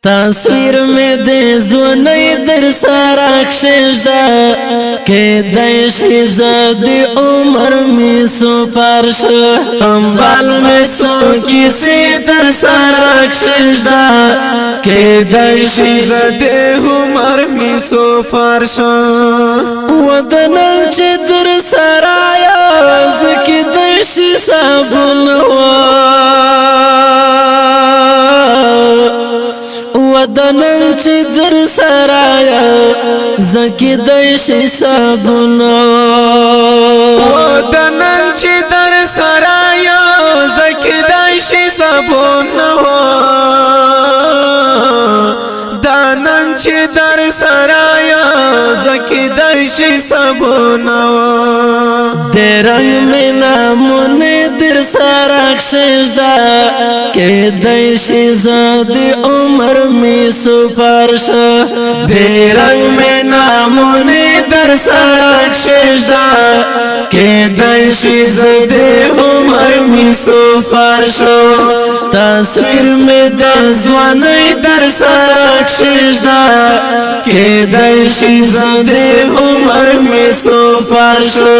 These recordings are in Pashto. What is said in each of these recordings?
تصویر میں دے زونی در سارا کشیشا کہ دیشی زدی عمر میں سو پارش امبال میں سو کسی در سارا کشیشا کہ دیشی زدی عمر میں سو پارش ودنل چی در سرایا زکی دیشی سابون ودنن چی در سرایا زکی دیشی سابونا ودنن چی در سرایا زکی دیشی سابونا دانن چی در سرایا زکی دیشی سابونا دے رنگ میں نامون در سارا کشیشا کہ دیشی زدی عمر میں سپارشا دے رنگ میں نامون در سارا کشیشا کہ دیشی زدی عمر میں سپارشا تصویر میں دزوانی در سارا کشیشا کہ دیشی زدی عمر میں سپارشا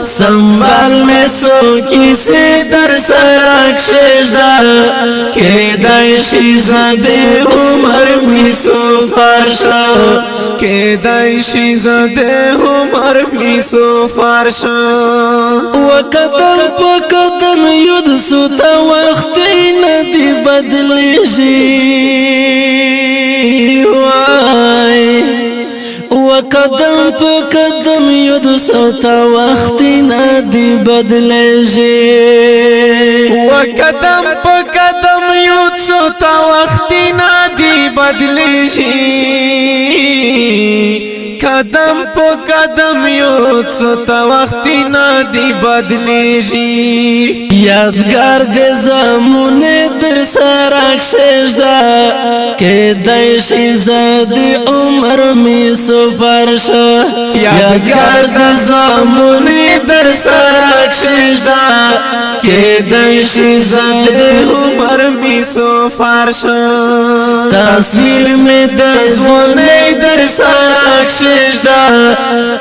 संभाल में सो किसी दर सराक शेजा के दाइशी ज़दे उमर में सो फारशा के दाइशी ज़दे उमर में सो फारशा वक़दम प कदम युद्ध सुता वक्त नदी बदली जी وقدم په قدم یود سوتا وخت نه دی بدلېږي وقدم په قدم یود سوتا وخت نه دی بدلېږي قدم په قدم یود سوتا وخت نه دی بدلېږي یادګار دې زمونه در سره کښېږده کې دیشي زدي عمر می سفرشه یادګار دې زمونه در سره کښېږده کې دیشي زدي عمر می سفرشه تصویر می د زونه در سره کښېږده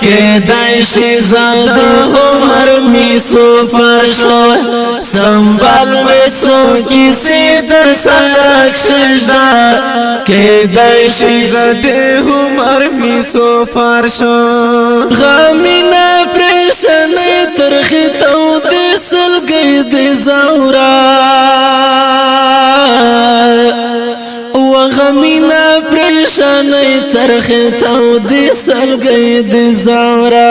کې دیشي زدي عمر می سفرشه संभाल में सो किसी दर सराक शेजा के दैशी ज़दे उमर में सो फारशा غامینا پریشانی ترخی تو دیسل گئی دی زورا وغامینا پریشانی ترخی تو دیسل گئی دی زورا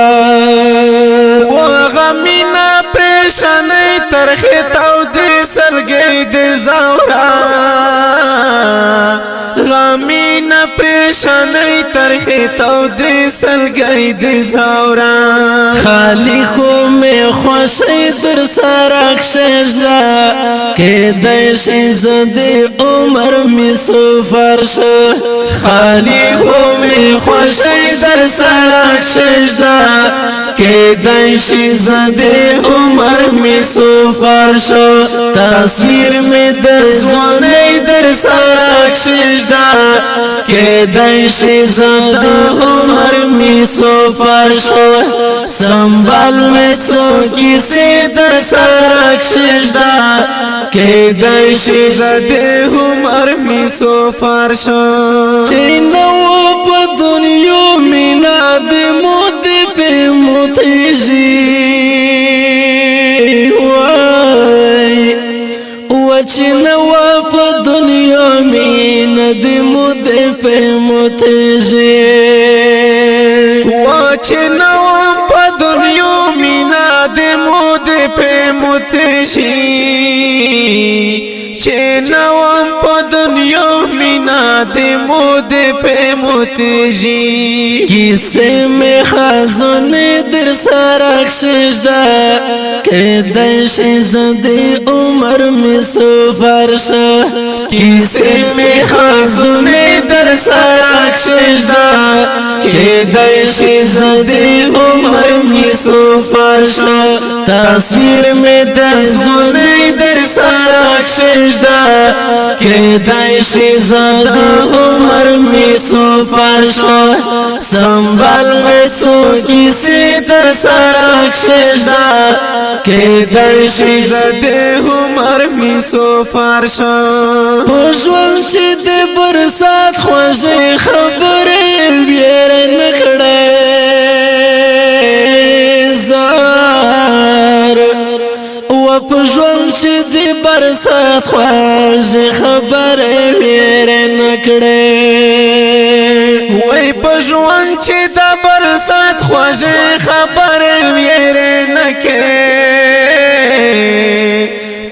وغامینا پریشانی ترخی تو دیسل گئی دی زورا غامینا پریشانی ترخی تو دیسل گئی دی زورا خالی خو میں خوشی در سارک شجدا کہ دیشی زدی عمر می سفرش خالی خو میں خوشی در سارک شجدا کہ دیشی زدی عمر می سفرش تصویر میں در زونی در سارک شجدا کہ دیشی زدی عمر می سفرش संभाल में सो किसी दर सराक शेजा के दैशी ज़दे उमर में सो फारशा चीनो प दुनिया में नाद मोद पे मुतजी वचनो प दुनिया में नद मोद पे मुतजी वचनो दुनिया मीना दे मोद पे मुतशी चेनवम प दुनिया मीना दे मोद पे मुतशी किसे में खाजुन दर सराक शेजा के दैशी ज़दे उमर में सफरशा किसे में खाजुन در سرک شجدا کدای شي زدي عمر می سفر شا تصویر می د زونی در سرک شجدا کدای شي زدي عمر می سفر شا سنبال می سو کسی در سرک شجدا کدای شي زده عمر می سفر شا پوشول چه ده برسات خوشی خبری بیر نکڑی زار و پوشول چه ده برسات خوشی خبری بیر نکڑی وی پژوان چې د برسات خوږه خبره ویره نکې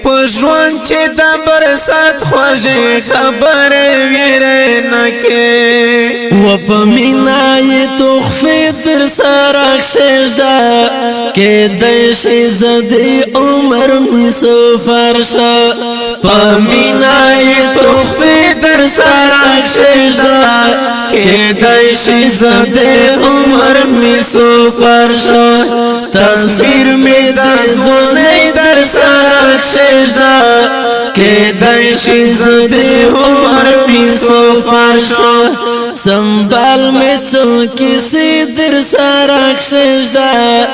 پژوان چې د برسات خوږه خبره ویره نکې و پمینای تخفی در سرک شجدا کدای شي زدي عمر می سفر شا پمینای تخفی در سرک شجدا کدای شي زدي عمر می سفر شا تصویر می د زونی در سرک شجدا کدای شي زدي عمر می سفر شا سنبال می څو کسی در سرک شجدا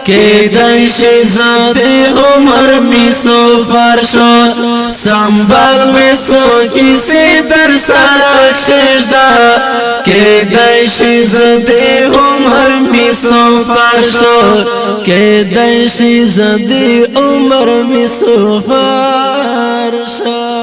کدای شي زدي عمر می سفر شا سنبال می څو کسی در سرک شجدا کدای شي زدي عمر می سفر شا کدای شي زدي عمر می سفر شا